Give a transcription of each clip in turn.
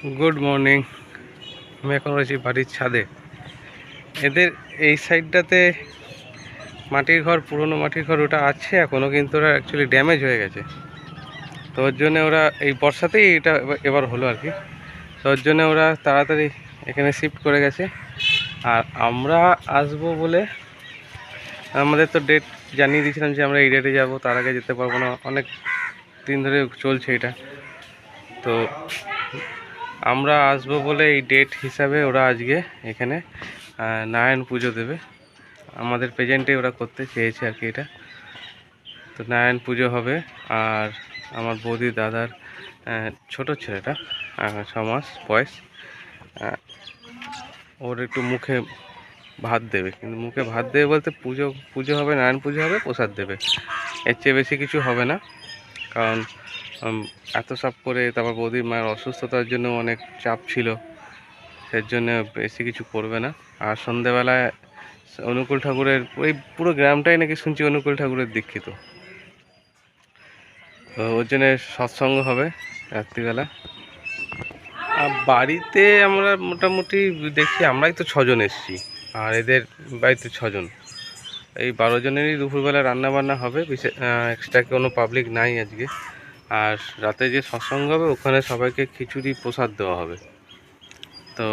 Good morning. আমি এখন রয়েছি বাড়ির ছাদে। এদের এই সাইডটাতে মাটির ঘর, পুরনো মাটির ঘর ওটা আছে এখনও, কিন্তু ওরা অ্যাকচুয়ালি ড্যামেজ হয়ে গেছে। তো ওর জন্য ওরা এই বর্ষাতেই এটা এবার হলো আর কি। তো ওর জন্য ওরা তাড়াতাড়ি এখানে শিফট করে গেছে। আর আমরা আসবো বলে আমাদের তো ডেট জানিয়ে দিয়েছিলাম যে আমরা এই ডেটে যাবো, তার আগে যেতে পারবো না। অনেক দিন ধরে চলছে এটা। তো আমরা আসবো বলে এই ডেট হিসাবে ওরা আজকে এখানে নারায়ণ পুজো দেবে। আমাদের প্রেজেন্টে ওরা করতে চেয়েছে আর কি এটা। তো নারায়ণ পুজো হবে। আর আমার বৌদি দাদার ছোট ছেলেটা 6 মাস বয়স, ওর একটু মুখে ভাত দেবে। কিন্তু মুখে ভাত দেবে বলতে পুজো হবে, নারায়ণ পুজো হবে, প্রসাদ দেবে, এর চেয়ে বেশি কিছু হবে না। কারণ এত সব করে তারপর বৌদির মায়ের অসুস্থতার জন্য অনেক চাপ ছিল, সেই জন্য বেশি কিছু করবে না। আর সন্ধেবেলায় অনুকূল ঠাকুরের ওই পুরো গ্রামটাই নাকি শুনছি অনুকূল ঠাকুরের দীক্ষিত, তো ওর জন্য সৎসঙ্গ হবে রাত্রিবেলা। আর বাড়িতে আমরা মোটামুটি দেখছি আমরাই তো 6 জন এসেছি, আর এদের বাড়িতে 6 জন, এই 12 জনেরই দুপুরবেলা রান্নাবান্না হবে। বিশেষ এক্সট্রা কোনো পাবলিক নাই আজকে। আর রাতে যে সৎসঙ্গ হবে ওখানে সবাইকে খিচুড়ি প্রসাদ দেওয়া হবে। তো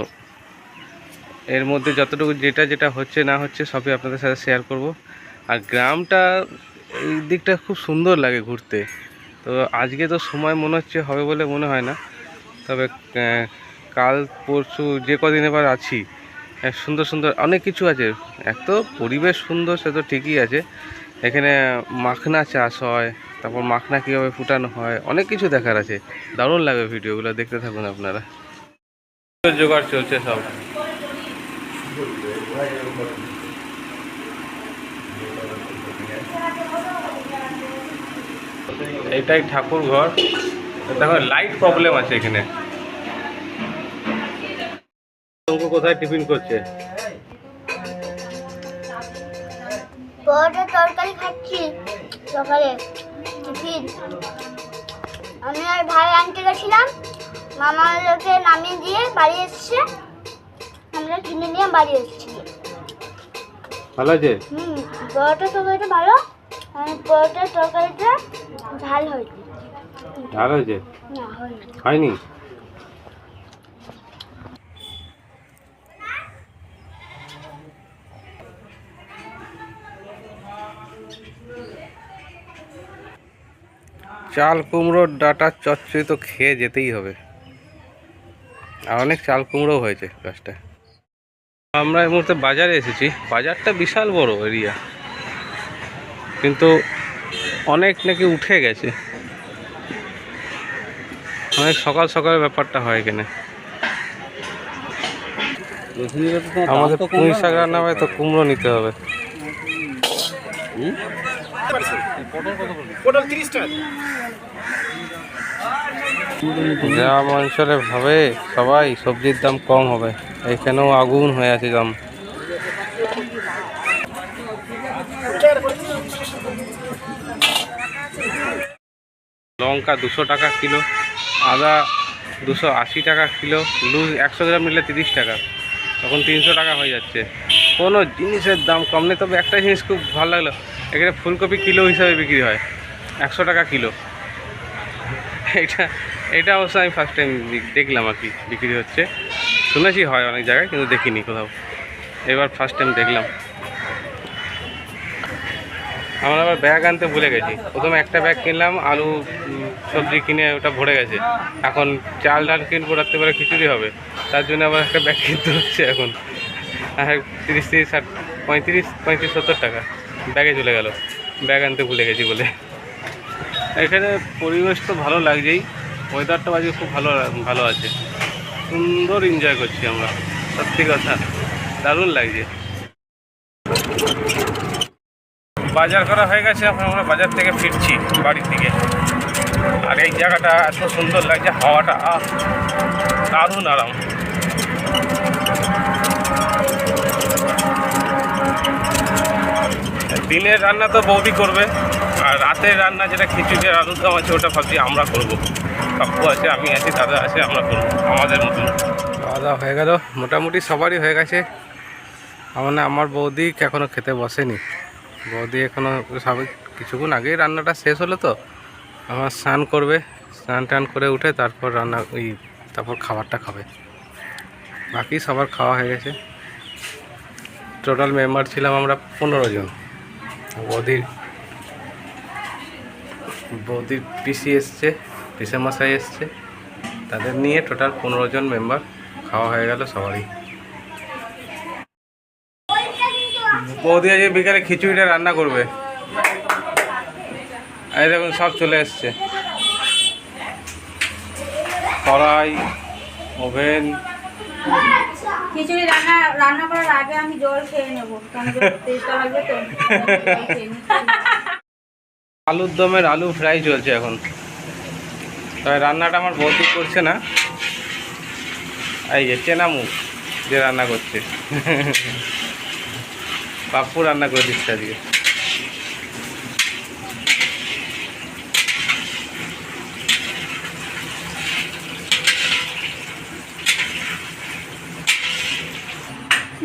এর মধ্যে যতটুকু যেটা হচ্ছে না হচ্ছে সবই আপনাদের সাথে শেয়ার করব। আর গ্রামটা এই দিকটা খুব সুন্দর লাগে ঘুরতে। তো আজকে তো সময় মনে হচ্ছে হবে বলে মনে হয় না, তবে কাল পরশু যে কদিন এবার আছি সুন্দর সুন্দর অনেক কিছু আছে। এত পরিবেশ সুন্দর, সে তো ঠিকই আছে। এখানে মাখনা চাষ হয়, তারপর মাখনা কীভাবে ফুটানো হয়, অনেক কিছু দেখার আছে। দারুণ লাগবে, ভিডিওগুলো দেখতে থাকুন আপনারা। জোগাড় চলছে সব। এটাই ঠাকুর ঘর। দেখো লাইট প্রবলেম আছে এখানে। কোথায় টিফিন করছে? তরকারি খাচ্ছি সকালে টিফিন। আমি আর ভাই আনতে গেছিলাম, মামাকে নামিয়ে দিয়ে বাড়ি এসছে, আমরা কিনে নিয়ে বাড়ি এসেছি। ভালো আছে? পরোটা তরকারিটা ভালো, পরোটার তরকারিটা ঝাল হয়েছে। ঝাল হয়েছে? না হয়নি। চাল কুমড়োর ডাঁটার চচ্চড়ি তো খেয়ে যেতেই হবে। আর অনেক চাল কুমড়ো হয়েছে গাছটা। আমরা এই মুহূর্তে বাজারে এসেছি। বাজারটা বিশাল বড় এরিয়া, কিন্তু অনেক নাকি উঠে গেছে। অনেক সকাল সকাল ব্যাপারটা হয় এখানে। আমাদের পুঁই শাক রান্না হবে, তো কুমড়ো নিতে হবে। গ্রাম অঞ্চলে ভাবে সবাই সবজির দাম কম হবে, এখানেও আগুন হয়ে আছে দাম। লঙ্কা 200 টাকা কিলো, আদা 280 টাকা কিলো, লুজ 100 গ্রাম নিলে 30 টাকা, তখন 300 টাকা হয়ে যাচ্ছে। কোনো জিনিসের দাম কম নেই। তবে একটা জিনিস খুব ভালো লাগলো, এখানে ফুলকপি কিলো হিসাবে বিক্রি হয় 100 টাকা কিলো। এটা অবশ্য আমি ফার্স্ট টাইম দেখলাম আর কি বিক্রি হচ্ছে। শুনেছি হয় অনেক জায়গায়, কিন্তু দেখিনি কোথাও, এবার ফার্স্ট টাইম দেখলাম। আমরা আবার ব্যাগ আনতে ভুলে গেছি। প্রথমে একটা ব্যাগ কিনলাম, আলু সবজি কিনে ওটা ভরে গেছে। এখন চাল ডাল কিনবো, রাত্রেবেলা খিচুড়ি হবে, তার জন্য আবার একটা ব্যাগ কিনতে হচ্ছে এখন। আর 35-40-70 টাকা ব্যাগে চলে গেল, ব্যাগ আনতে ভুলে গেছি বলে। এখানে পরিবেশ তো ভালো লাগছেই, ওয়েদারটা আজকে খুব ভালো আছে, সুন্দর এনজয় করছি আমরা। সত্যি কথা দারুণ লাগছে। বাজার করা হয়ে গেছে, এখন আমরা বাজার থেকে ফিরছি বাড়ির দিকে। আর এই জায়গাটা এত সুন্দর লাগছে, হাওয়াটা দারুণ আরাম। দিনের রান্না তো বৌদি করবে, আর রাতের রান্না যেটা খিচুড়ি আর আলুর দম আছে ওটা ভাবছি আমরা করবো। কাকু আছে, আমি আছি, দাদা আছে, আমরা করবো আমাদের মতন। খাওয়া দাওয়া হয়ে গেল, মোটামুটি সবারই হয়ে গেছে। মানে আমার বৌদি এখনও খেতে বসেনি। বৌদি এখনও সবাই কিছুক্ষণ আগেই রান্নাটা শেষ হলো, তো আমার স্নান করবে, স্নান টান করে উঠে তারপর তারপর খাবারটা খাবে। বাকি সবার খাওয়া হয়ে গেছে। টোটাল মেম্বার ছিলাম আমরা 15 জন। বৌদির পিসি এসছে, পিসে মশাই এসছে, তাদের নিয়ে টোটাল 15 জন মেম্বার। খাওয়া হয়ে গেল সবারই। বৌদি আজকে বিকালে খিচুড়িটা রান্না করবে। এই দেখুন সব চলে এসছে, কড়াই, ওভেন। খিচুড়ি রান্না করার আগে আমি জল খেয়ে নেবো, কারণ তেষ্টা লাগবে তো। আলুর দমের আলু ফ্রাই চলছে এখন। তবে রান্নাটা আমার বৌদি করছে না, এই যে চেনা মুখ যে রান্না করছে। পাপ্পু রান্না করে দিচ্ছে আজকে।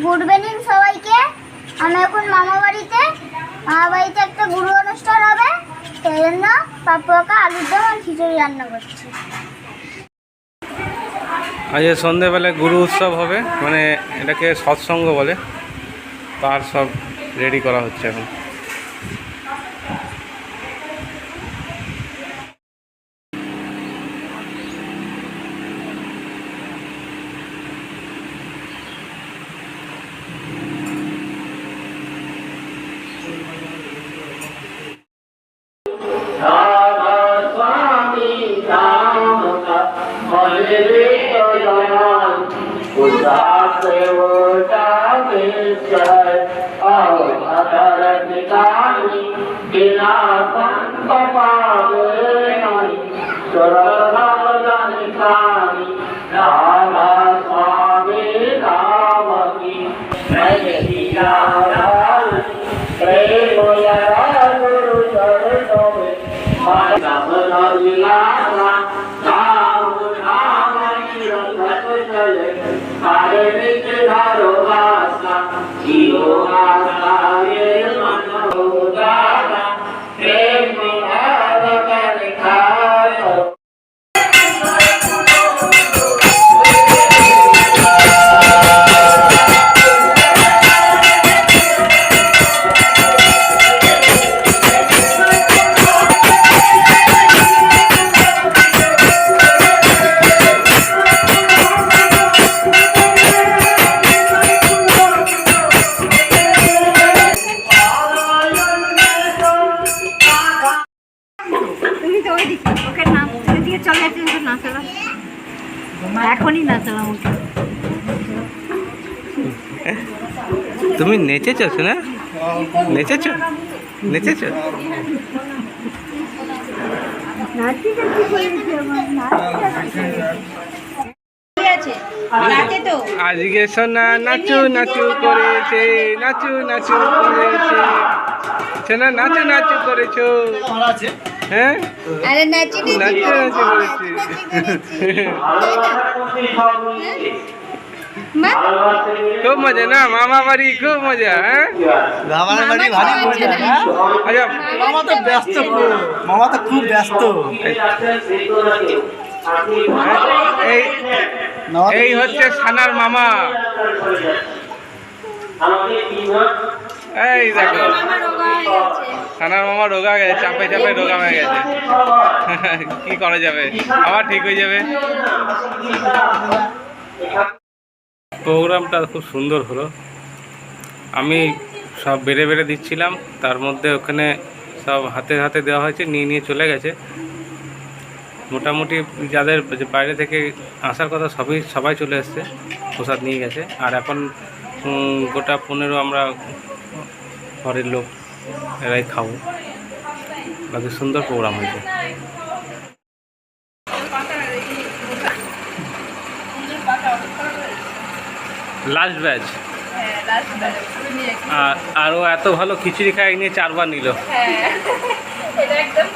গুড ইভিনিং সবাইকে। আমি এখন মামা বাড়িতে একটা গুরু অনুষ্ঠান হবে, সেই জন্য পাপ্পু কাকা আলুর দম আর খিচুড়ি রান্না করছে। আজ সন্ধেবেলায় গুরু উৎসব হবে, মানে এটাকে সৎসঙ্গ বলে, তার সব রেডি করা হচ্ছে এখন। এখনই না চালাম ওকে। তুমি নেচেছো না? নেচেছো? নেচেছো? আজকে সোনা নাচু নাচু করেছে, নাচু নাচু করেছে। সোনা নাচু নাচু করেছো? হ্যাঁ, আরে নাচি নাচু নাচু করেছে। খুব মজা না? মামা বাড়ি খুব মজা। হ্যাঁ, মামার বাড়ি ভারী মজা। আচ্ছা, মামা তো ব্যস্ত, মামা তো খুব ব্যস্ত। এই হচ্ছে সানার মামা। এই দেখো সানার মামা রোগা গেছে, চাপে চাপে রোগা হয়ে গেছে। কি করা যাবে, আবার ঠিক হয়ে যাবে। প্রোগ্রামটা খুব সুন্দর হলো। আমি সব বেড়ে বেড়ে দিচ্ছিলাম, তার মধ্যে ওখানে সব হাতে হাতে দেওয়া হয়েছে, নিয়ে নিয়ে চলে গেছে। মোটামুটি যাদের বাইরে থেকে আসার কথা সবাই চলে এসছে, প্রসাদ নিয়ে গেছে। আর এখন গোটা 15 আমরা ঘরের লোক এরাই খাবো। বাকি সুন্দর প্রোগ্রাম হয়েছে। Last batch. আর ও এত ভালো খিচুড়ি খাই নিয়ে 4 বার নিল। এটা একদম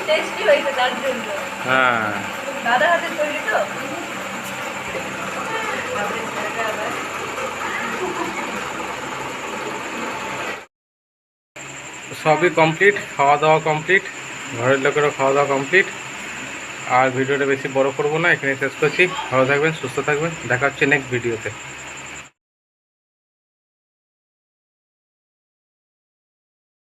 টেস্টি হয়েছে তার জন্য। হ্যাঁ দাদা হাতের তৈরি তো। সবই কমপ্লিট, খাওয়া দাওয়া কমপ্লিট, ঘরের লোকেরও খাওয়া দাওয়া কমপ্লিট। আর ভিডিওটা বেশি বড় করব না, এখানে শেষ করছি। ভালো থাকবেন, সুস্থ থাকবেন, দেখা হচ্ছে নেক্সট ভিডিওতে।